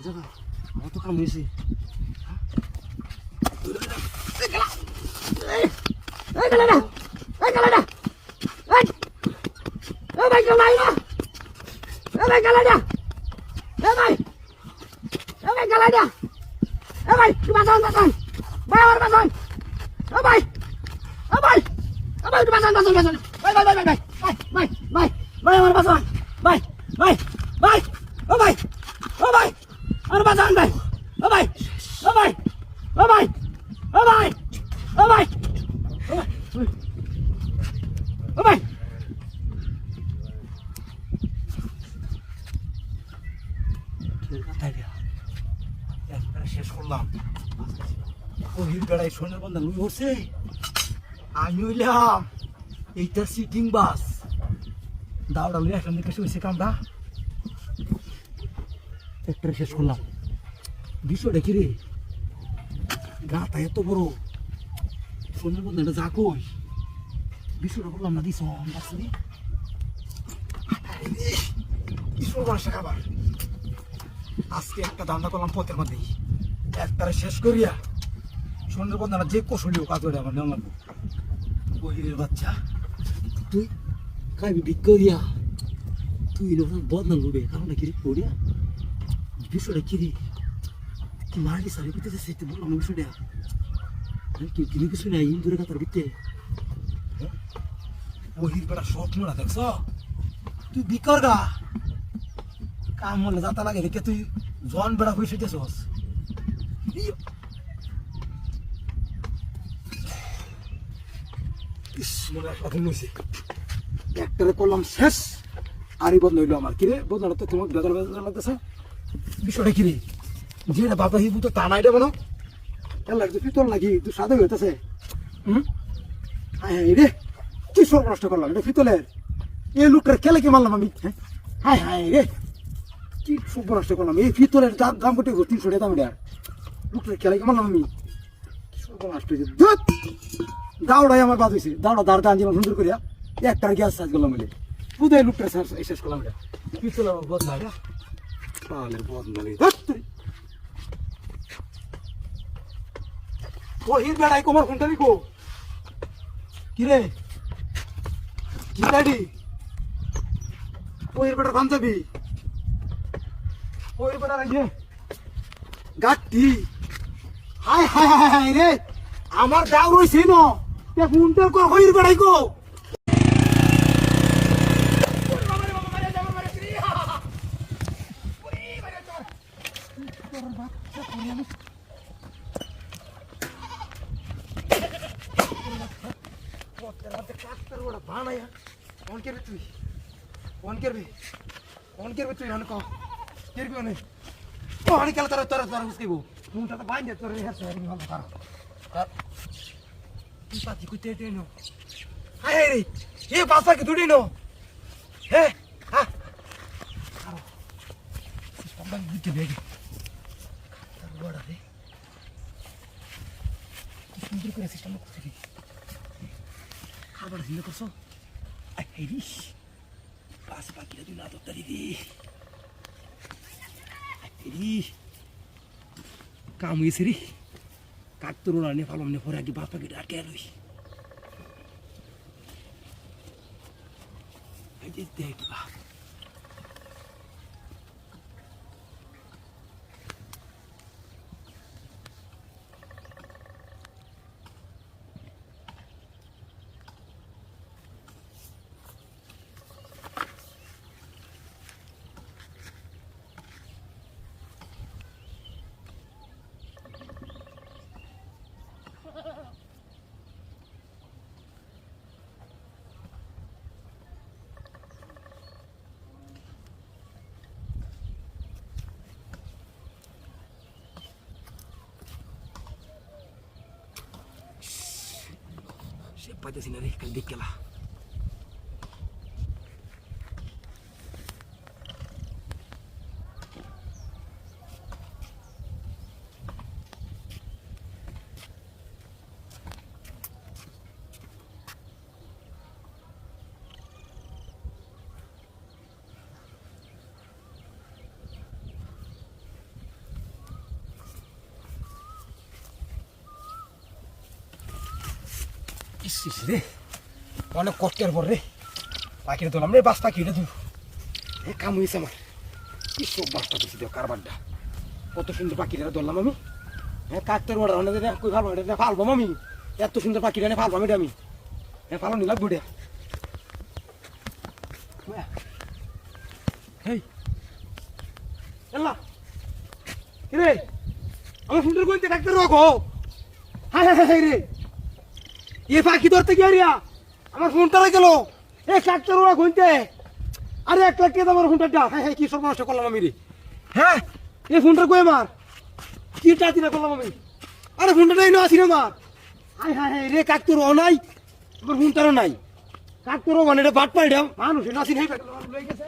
জায়গা আমার তো কাম হয়েছে। শেষ করলাম ওহির বেড়াই সোনার বন্ধা লুই হচ্ছে। আমি হইলাম এইটা সিটিং বাস দাওড়া লুই আসলাম দেখে হয়েছে কামড়া একটা শেষ করলাম। বিষয়টা কি রে গাটা এত বড় সোনার বন্ধা যা কই বিষয়টা করলাম না দিস খাবার আজকে একটা ধান্দা করলাম পথের মধ্যেই একটারে শেষ করিয়া সোনার বন্ধা যে কৌশলীয় কাজ করে আমার নেওয়া লাগবো। বহিরের বাচ্চা তুই খাইবি বিক করিয়া তুই বদনা লুবে কারণ কি রে পড়িয়া বিষয়টা কি রে কি মারি সারি করতে যাচ্ছে তুই বললাম বিষয়টা কি কিনে কিছু নেই ইন্দুরে কাতার বিতে বহির বেড়া শখ মোড়া দেখছ তুই বিকর গা কাম হলে যাতা লাগে দেখে তুই জন বেড়া হয়ে সেটেছস। একটারে করলাম শেষ আরই বদল হইলো আমার কিরে বদলা তো তোমার বেদর বেদর লাগতেছে। বিষয়টা কিরে যেটা বাবা হিবু তো টানাই দেবো না লাগছে পিতল নাকি তুই সাদা হইতেছে। হ্যাঁ রে কি সব নষ্ট করলাম এটা পিতলের এই লোকটার খেলে কি মারলাম আমি। হ্যাঁ হ্যাঁ রে কি সব নষ্ট করলাম এই পিতলের দাম কোটি 300 টাকা দাম এটা লোকটার খেলে কি মারলাম আমি সব নষ্ট হয়েছে। দাওড়াই আমার বাদ হয়েছে দাওড়া দাঁড় টান দিলাম সুন্দর করিয়া একটার গ্যাস সাজ করলাম বলে বুধাই লোকটা শেষ করলাম এটা পিতলের বদলা এটা পালের বদলা ওহির বেড়াই কোমার কোনটা নিকো কিরে কি দাডি ওহির বেড়ার পাঞ্জাবি ওহির বেড়ার আগে গাটি হাই হাই হাই রে আমার দাও রইছে ন কোনটার কো ওহির বেড়াই কো খাবার দিলে করছো পাশে পাখিরা তুই না তত্তারি দি কাম হয়েছে রে কাকতর নে ফালম নে পরে আগে বাস পাখিটা আটকে লই দেখ পাইতেছি না রে কাল দিক গেলা ইস রে অনেক কষ্টের পর রে পাখিটা তোলাম রে বাস পাখিটা তুই কাম হয়েছে আমার কি সব বাসটা দিচ্ছি দেখ কারবারটা কত সুন্দর পাখিটা ধরলাম আমি হ্যাঁ কাকতের ওটা অনেক কই ভালো এটা ফালবাম আমি এত সুন্দর পাখিটা নিয়ে ফালবাম এটা আমি হ্যাঁ ফালো নিলাম বুড়ে হেই এল্লা রে আমার সুন্দর কইতে ডাক্তার রাখো হাই হাই হাই রে এ পাখি ধরতে গিয়ে রিয়া আমার ফোনটা রয়ে গেল এ ডাক্তার ওরা কইতে আরে 1 লাখ টাকা আমার ফোনটা হ্যাঁ হ্যাঁ কি সর্বনাশ করলাম আমি রে হ্যাঁ এ ফোনটা কই আমার কি টাতি না করলাম আমি আরে ফোনটা নাই না আসি না আমার হাই হাই হাই রে কাকতর নাই আমার ফোনটারও নাই কাকতর মানে এটা বাট পাইডাম মানুষ নাসি নাই পেট্রোল লই গেছে